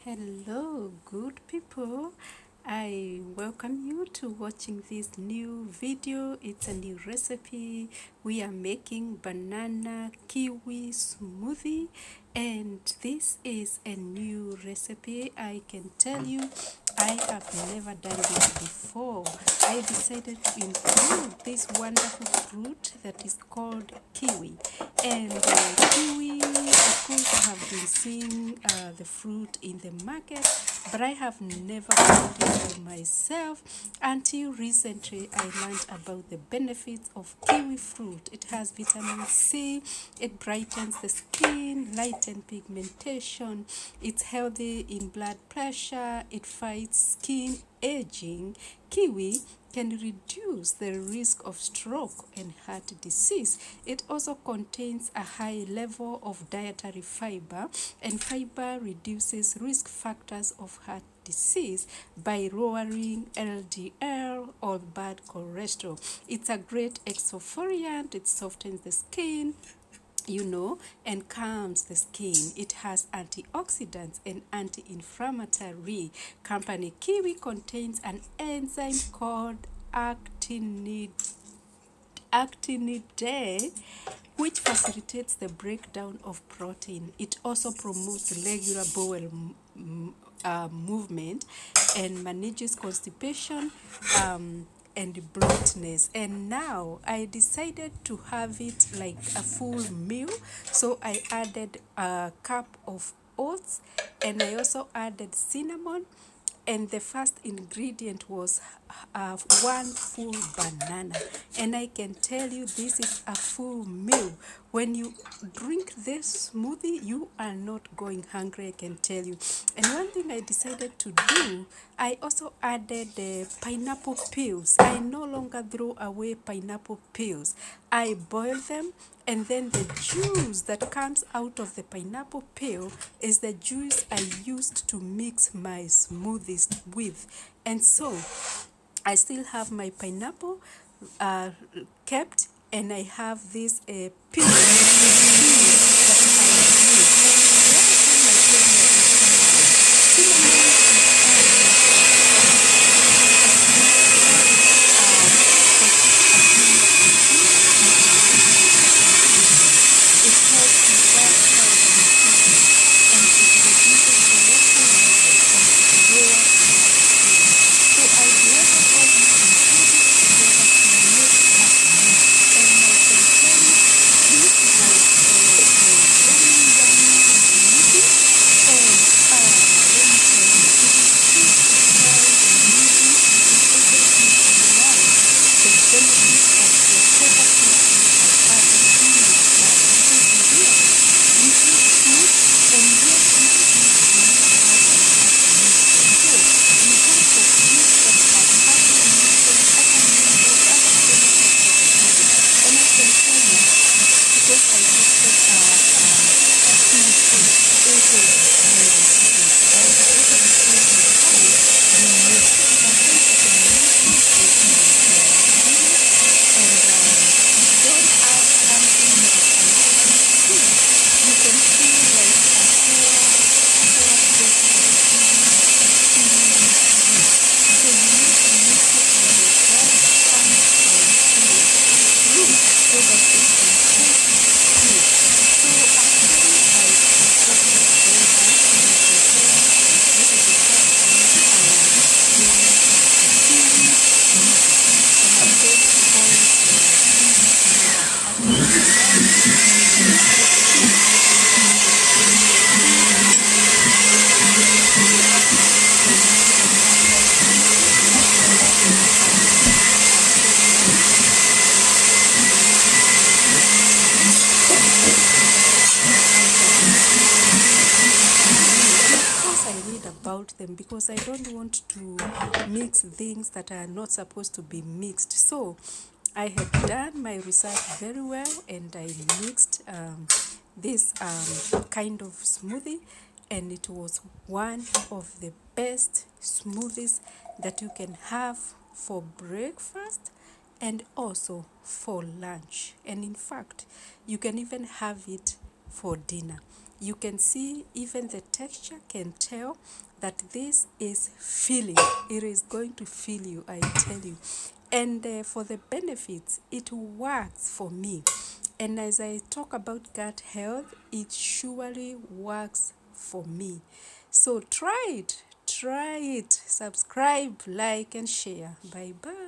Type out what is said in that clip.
Hello, good people. I welcome you to watching this new video. It's a new recipe. We are making banana kiwi smoothie, and this is a new recipe. I can tell you, I have never done this before. I decided to include this wonderful fruit that is called kiwi. And kiwi, of course, I have been seeing the fruit in the market, but I have never found it for myself until recently. I learned about the benefits of kiwi fruit. It has vitamin C, it brightens the skin, lightens pigmentation, it's healthy in blood pressure, it fights skin aging. Kiwi can reduce the risk of stroke and heart disease. It also contains a high level of dietary fiber, and fiber reduces risk factors of heart disease by lowering LDL or bad cholesterol. It's a great exfoliant, it softens the skin, and calms the skin. It has antioxidants and anti-inflammatory. Company Kiwi contains an enzyme called actinidase, which facilitates the breakdown of protein. It also promotes regular bowel movement and manages constipation and bloatness. And now I decided to have it like a full meal, so I added a cup of oats, and I also added cinnamon, and the first ingredient was one full banana. And I can tell you, this is a full meal. When you drink this smoothie, you are not going hungry, I can tell you. And one thing I decided to do, I also added the pineapple peels. I no longer throw away pineapple peels. I boil them, and then the juice that comes out of the pineapple peel is the juice I used to mix my smoothies with. And so I still have my pineapple kept, and I have this peel that them, because I don't want to mix things that are not supposed to be mixed. So I had done my research very well, and I mixed this kind of smoothie, and it was one of the best smoothies that you can have for breakfast and also for lunch. And in fact, you can even have it for dinner. You can see even the texture can tell that this is filling. It is going to fill you, I tell you. And for the benefits, it works for me. And as I talk about gut health, it surely works for me. So try it, subscribe, like, and share. Bye bye.